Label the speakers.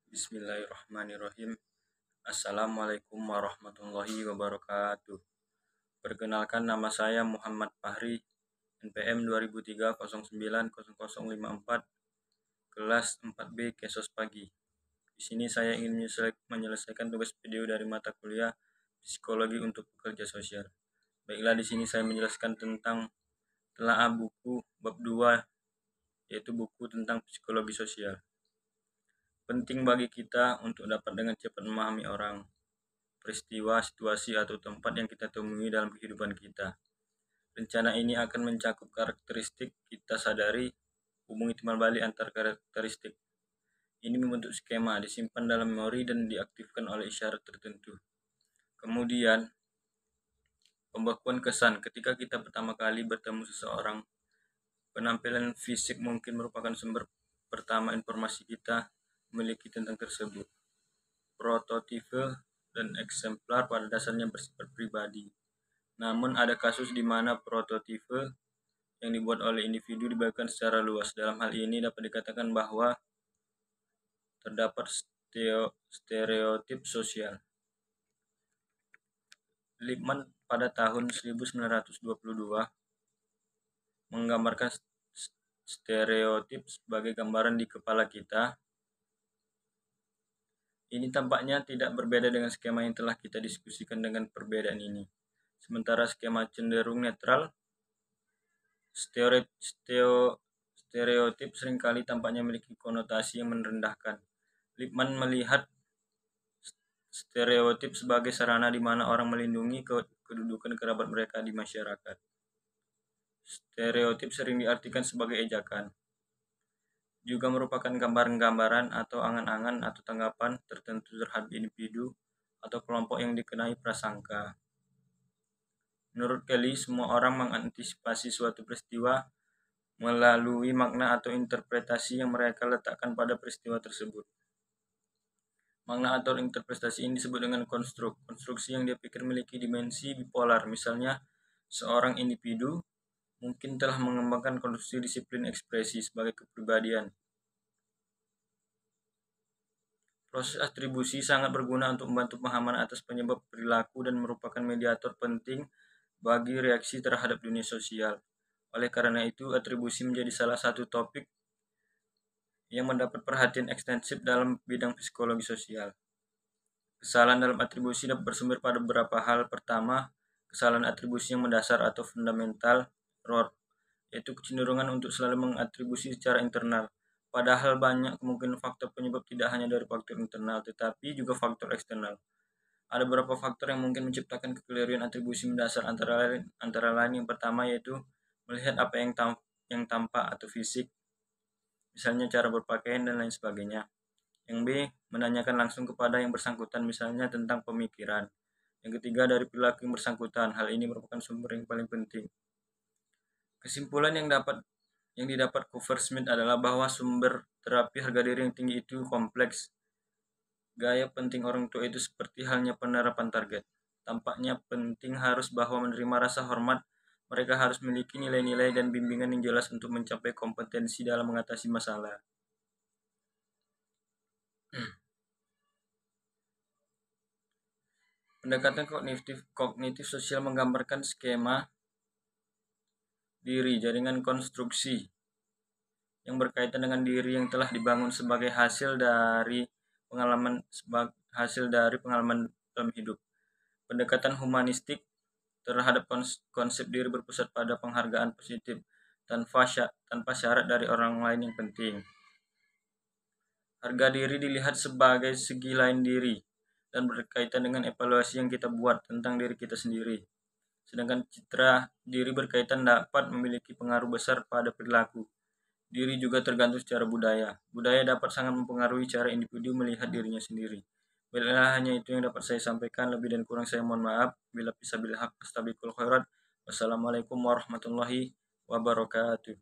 Speaker 1: Bismillahirrahmanirrahim. Assalamualaikum warahmatullahi wabarakatuh. Perkenalkan, nama saya Muhammad Fahri, NPM 2003-09-0054, kelas 4B Kesos Pagi. Di sini saya ingin menyelesaikan tugas video dari mata kuliah Psikologi untuk Pekerja Sosial. Baiklah, di sini saya menjelaskan tentang telaah buku bab 2, yaitu buku tentang psikologi sosial. Penting bagi kita untuk dapat dengan cepat memahami orang, peristiwa, situasi, atau tempat yang kita temui dalam kehidupan kita. Rencana ini akan mencakup karakteristik kita sadari, hubungi timbal balik antar karakteristik. Ini membentuk skema, disimpan dalam memori dan diaktifkan oleh isyarat tertentu. Kemudian, pembekuan kesan. Ketika kita pertama kali bertemu seseorang, penampilan fisik mungkin merupakan sumber pertama informasi kita memiliki tentang tersebut. Prototipe dan eksemplar pada dasarnya bersifat pribadi. Namun ada kasus di mana prototipe yang dibuat oleh individu dibagikan secara luas. Dalam hal ini dapat dikatakan bahwa terdapat stereotip sosial. Lippmann pada tahun 1922 menggambarkan stereotip sebagai gambaran di kepala kita. Ini tampaknya tidak berbeda dengan skema yang telah kita diskusikan dengan perbedaan ini. Sementara skema cenderung netral, stereotip seringkali tampaknya memiliki konotasi yang merendahkan. Lippmann melihat stereotip sebagai sarana di mana orang melindungi kedudukan kerabat mereka di masyarakat. Stereotip sering diartikan sebagai ejakan. Juga merupakan gambaran-gambaran atau angan-angan atau tanggapan tertentu terhadap individu atau kelompok yang dikenai prasangka. Menurut Kelly, semua orang mengantisipasi suatu peristiwa melalui makna atau interpretasi yang mereka letakkan pada peristiwa tersebut. Makna atau interpretasi ini disebut dengan konstruk. Konstruksi yang dia pikir memiliki dimensi bipolar. Misalnya, seorang individu mungkin telah mengembangkan konstruksi disiplin ekspresi sebagai kepribadian. Proses atribusi sangat berguna untuk membantu pemahaman atas penyebab perilaku dan merupakan mediator penting bagi reaksi terhadap dunia sosial. Oleh karena itu, atribusi menjadi salah satu topik yang mendapat perhatian ekstensif dalam bidang psikologi sosial. Kesalahan dalam atribusi dapat bersumber pada beberapa hal. Pertama, kesalahan atribusi yang mendasar atau fundamental error, yaitu kecenderungan untuk selalu mengatribusi secara internal. Padahal banyak kemungkinan faktor penyebab tidak hanya dari faktor internal, tetapi juga faktor eksternal. Ada beberapa faktor yang mungkin menciptakan kekeliruan atribusi mendasar, antara lain yang pertama yaitu melihat apa yang tampak atau fisik, misalnya cara berpakaian dan lain sebagainya. Yang B, menanyakan langsung kepada yang bersangkutan, misalnya tentang pemikiran. Yang ketiga, dari perilaku yang bersangkutan. Hal ini merupakan sumber yang paling penting. Kesimpulan yang didapat Cover-Smith adalah bahwa sumber terapi harga diri yang tinggi itu kompleks. Gaya penting orang tua itu seperti halnya penerapan target. Tampaknya penting harus bahwa menerima rasa hormat, mereka harus memiliki nilai-nilai dan bimbingan yang jelas untuk mencapai kompetensi dalam mengatasi masalah. Pendekatan kognitif sosial menggambarkan skema diri, jaringan konstruksi yang berkaitan dengan diri yang telah dibangun sebagai hasil dari pengalaman dalam hidup. Pendekatan humanistik terhadap konsep diri berpusat pada penghargaan positif tanpa syarat dari orang lain yang penting. Harga diri dilihat sebagai segi lain diri dan berkaitan dengan evaluasi yang kita buat tentang diri kita sendiri. Sedangkan citra diri berkaitan dapat memiliki pengaruh besar pada perilaku. Diri juga tergantung secara budaya. Budaya dapat sangat mempengaruhi cara individu melihat dirinya sendiri. Baiklah, hanya itu yang dapat saya sampaikan. Lebih dan kurang saya mohon maaf. Bila bisa bil haq, astabiqul khairat. Wassalamualaikum warahmatullahi wabarakatuh.